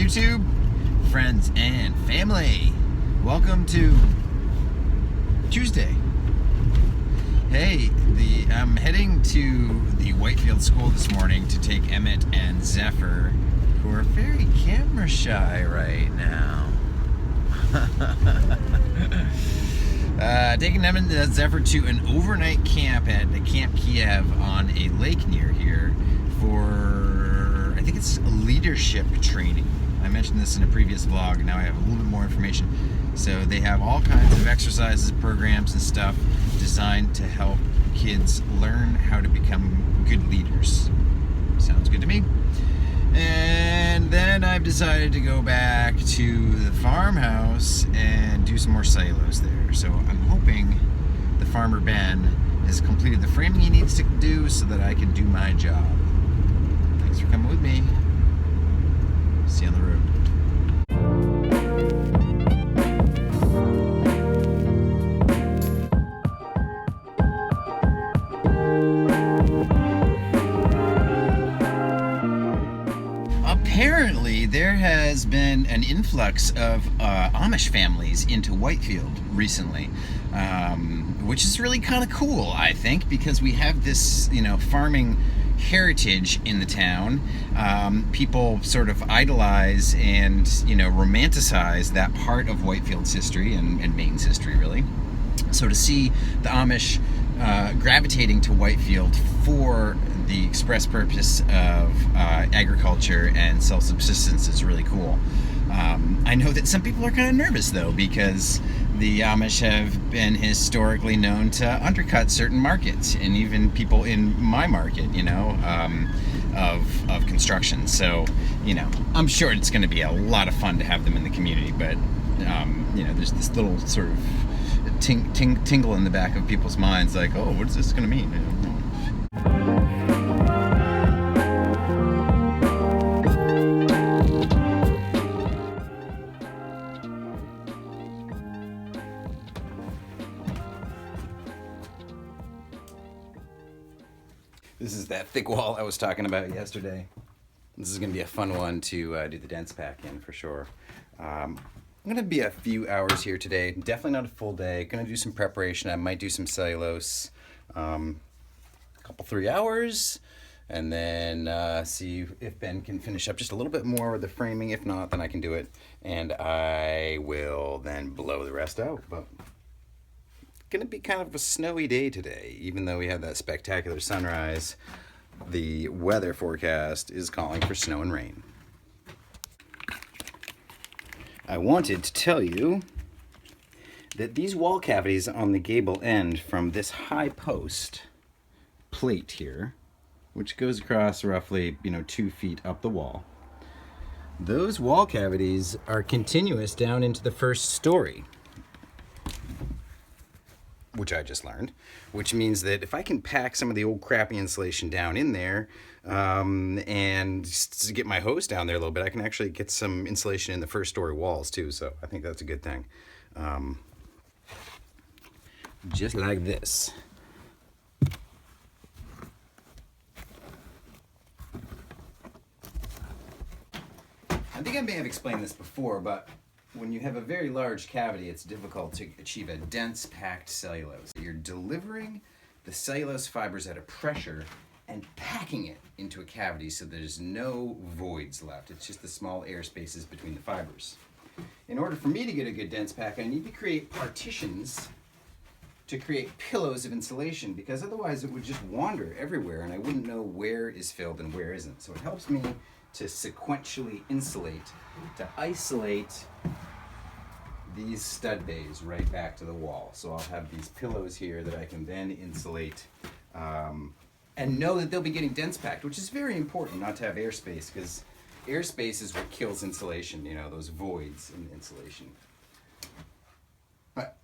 YouTube, friends and family. Welcome to Tuesday. Hey, I'm heading to the Whitefield School this morning to take Emmett and Zephyr, who are very camera shy right now. Taking Emmett and Zephyr to an overnight camp at the Camp Kiev on a lake near here for, I think it's leadership training. I mentioned this in a previous vlog, now I have a little bit more information. So they have all kinds of exercises, programs and stuff designed to help kids learn how to become good leaders. Sounds good to me. And then I've decided to go back to the farmhouse and do some more cellulose there. So I'm hoping the farmer Ben has completed the framing he needs to do so that I can do my job. Thanks for coming with me. See you on the road. Apparently, there has been an influx of Amish families into Whitefield recently, which is really kind of cool, I think, because we have this, farming heritage in the town. People sort of idolize and, romanticize that part of Whitefield's history and Maine's history, really. So to see the Amish gravitating to Whitefield for the express purpose of agriculture and self-subsistence is really cool. I know that some people are kind of nervous though, because the Amish have been historically known to undercut certain markets, and even people in my market, of construction. So, I'm sure it's going to be a lot of fun to have them in the community, but there's this little sort of tingle in the back of people's minds, like, oh, what's this going to mean? This is that thick wall I was talking about yesterday. This is going to be a fun one to do the dense pack in for sure. I'm going to be a few hours here today. Definitely not a full day. Going to do some preparation. I might do some cellulose. A couple, 3 hours. And then see if Ben can finish up just a little bit more with the framing. If not, then I can do it. And I will then blow the rest out. But going to be kind of a snowy day today. Even though we had that spectacular sunrise, the weather forecast is calling for snow and rain. I wanted to tell you that these wall cavities on the gable end from this high post plate here, which goes across roughly 2 feet up the wall, those wall cavities are continuous down into the first story, which I just learned, which means that if I can pack some of the old crappy insulation down in there and just get my hose down there a little bit, I can actually get some insulation in the first story walls too, so I think that's a good thing. Just like this. I think I may have explained this before, but when you have a very large cavity, it's difficult to achieve a dense packed cellulose. You're delivering the cellulose fibers at a pressure and packing it into a cavity so there's no voids left. It's just the small air spaces between the fibers. In order for me to get a good dense pack, I need to create partitions to create pillows of insulation, because otherwise it would just wander everywhere and I wouldn't know where is filled and where isn't. So it helps me to sequentially insulate, to isolate these stud bays right back to the wall. So I'll have these pillows here that I can then insulate and know that they'll be getting dense packed, which is very important not to have airspace, because airspace is what kills insulation, those voids in insulation. But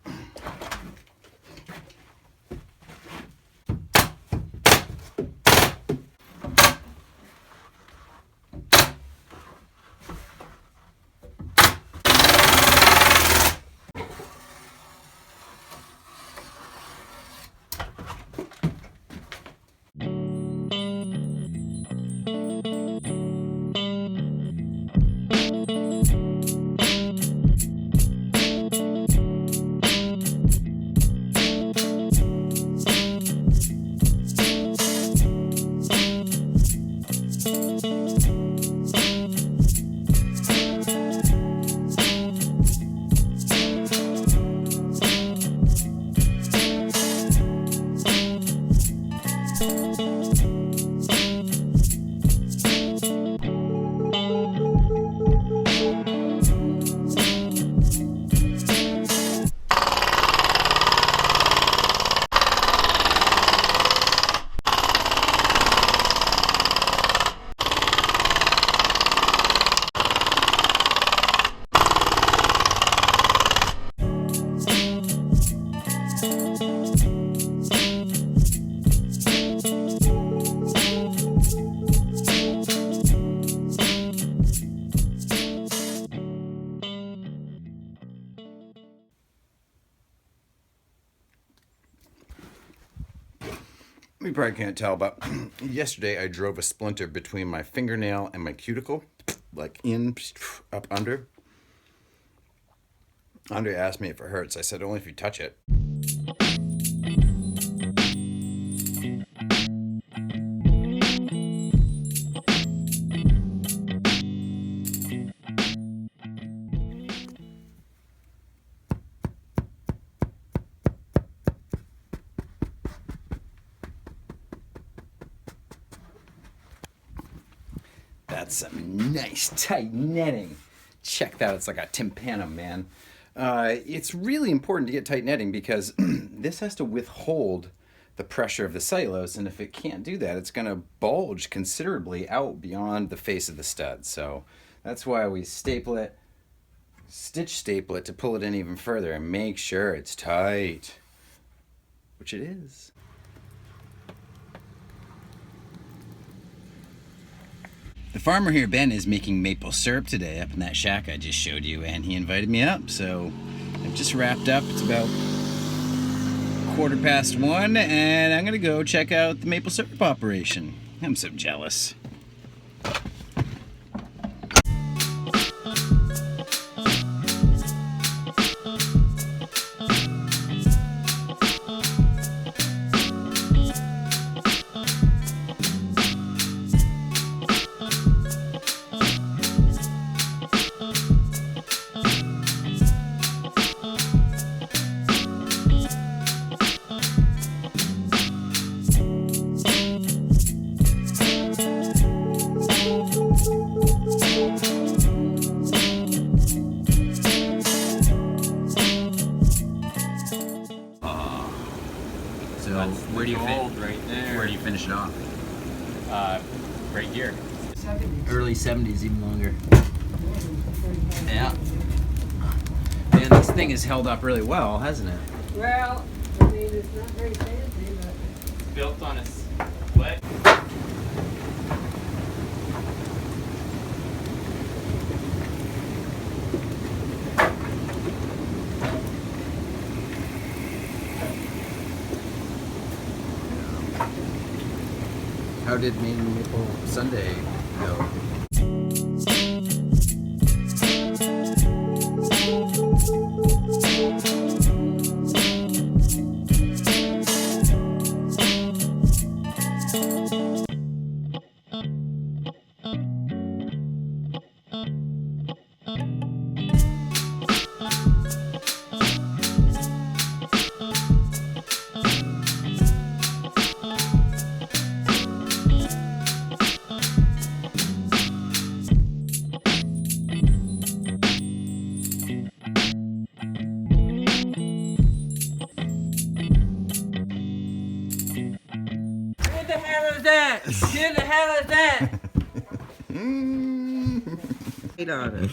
You probably can't tell, but yesterday I drove a splinter between my fingernail and my cuticle, like in, up under. Andre asked me if it hurts. I said, only if you touch it. That's some nice tight netting. Check that, it's like a tympanum, man. It's really important to get tight netting because this has to withhold the pressure of the cellulose, and if it can't do that, it's going to bulge considerably out beyond the face of the stud. So that's why we staple it, stitch staple it to pull it in even further and make sure it's tight, which it is. The farmer here, Ben, is making maple syrup today up in that shack I just showed you, and he invited me up, so I've just wrapped up. It's about 1:15, and I'm gonna go check out the maple syrup operation. I'm so jealous. So where do you right there. Where do you finish it off? Right here. Early 70s, even longer. Yeah. Man, this thing has held up really well, hasn't it? Well, I mean, it's not very fancy, but It's built on a split. How did Maine Maple Sunday go? What the hell is that? What the hell is that? Light on it.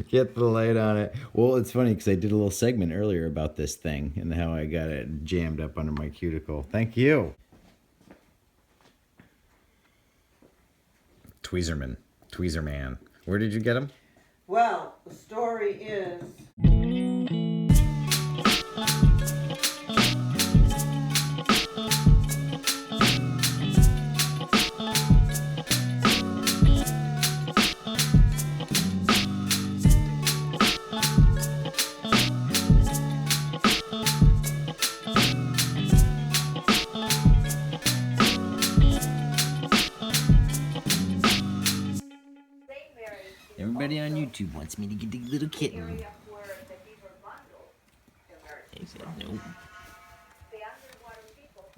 Get the light on it. Well, it's funny because I did a little segment earlier about this thing and how I got it jammed up under my cuticle. Thank you. Tweezerman. Where did you get him? well, the story is. Everybody on YouTube wants me to get the little kitten. He said nope.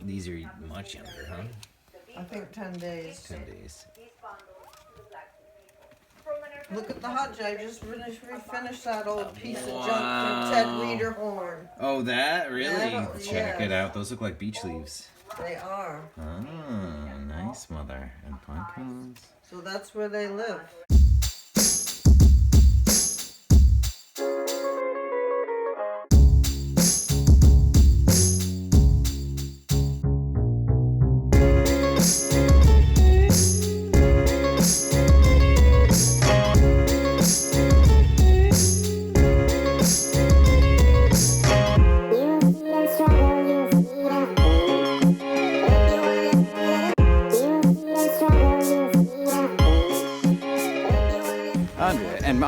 These are much younger, huh? I think 10 days. 10 days. Look at the hutch. I just refinished that old piece of junk from Ted Reederhorn. Oh, that? Really? Yeah, Check yeah. it out. Those look like beach leaves. They are. Ah, nice, mother. And pine cones. So that's where they live.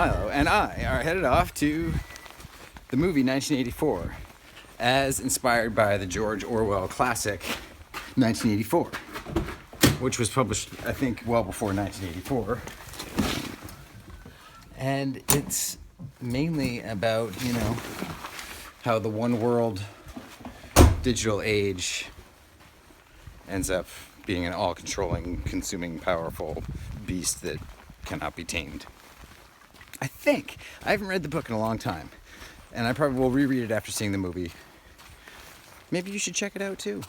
Milo and I are headed off to the movie 1984, as inspired by the George Orwell classic 1984, which was published, I think, well before 1984. And it's mainly about, how the one world digital age ends up being an all-controlling, consuming, powerful beast that cannot be tamed. I think. I haven't read the book in a long time, and I probably will reread it after seeing the movie. Maybe you should check it out too.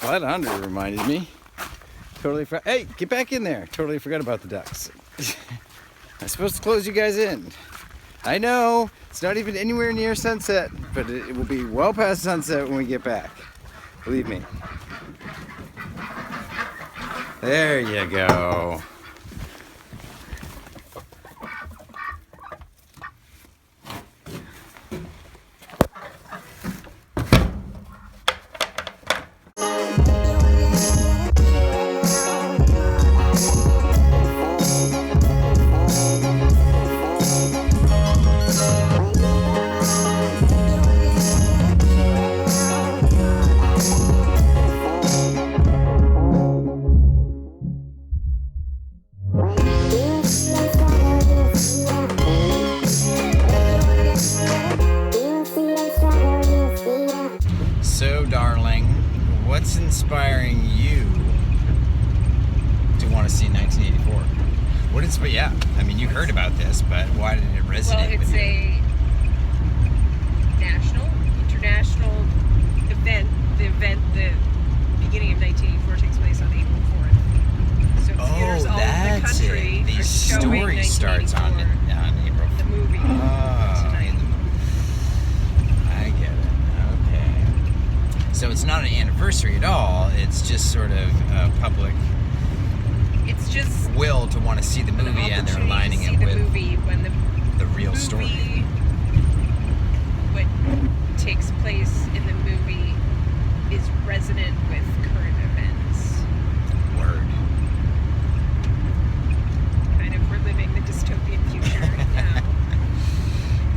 Glad Andre reminded me. Hey, get back in there. Totally forgot about the ducks. I'm supposed to close you guys in. I know, it's not even anywhere near sunset, but it will be well past sunset when we get back. Believe me. There you go. So, darling, what's inspiring you to want to see 1984? But yeah, I mean, you heard about this, but why did it resonate with you? Well, it's a national, international event. The beginning of 1984 takes place on April 4th. So theaters all over the country The are story showing starts on 1984, April 4th. the movie tonight. I get it. Okay. So it's not an anniversary at all. It's just sort of a public It's just will to want to see the an movie, and they're opportunity lining to see it the with movie when the real movie, story. What takes place in the movie is resonant with current events. Word. Kind of reliving the dystopian future now.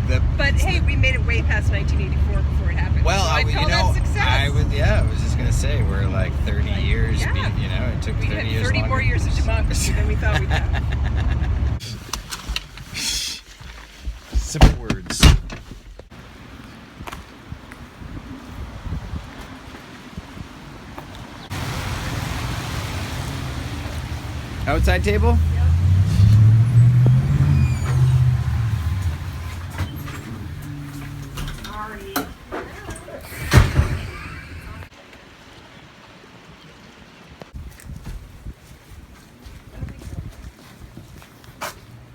The But hey, we made it way past 1984 before it happened. Well, so I'd call that success. I was just gonna say we're like 30 years. yeah. It took We 30 had years 30 longer. more years of democracy than we thought we'd have. Simple words. Outside table?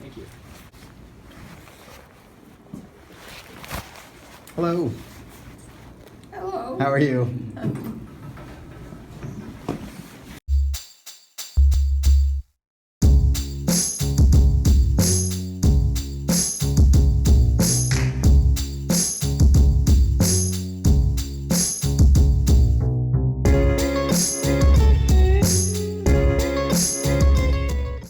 Thank you. Hello. Hello. How are you?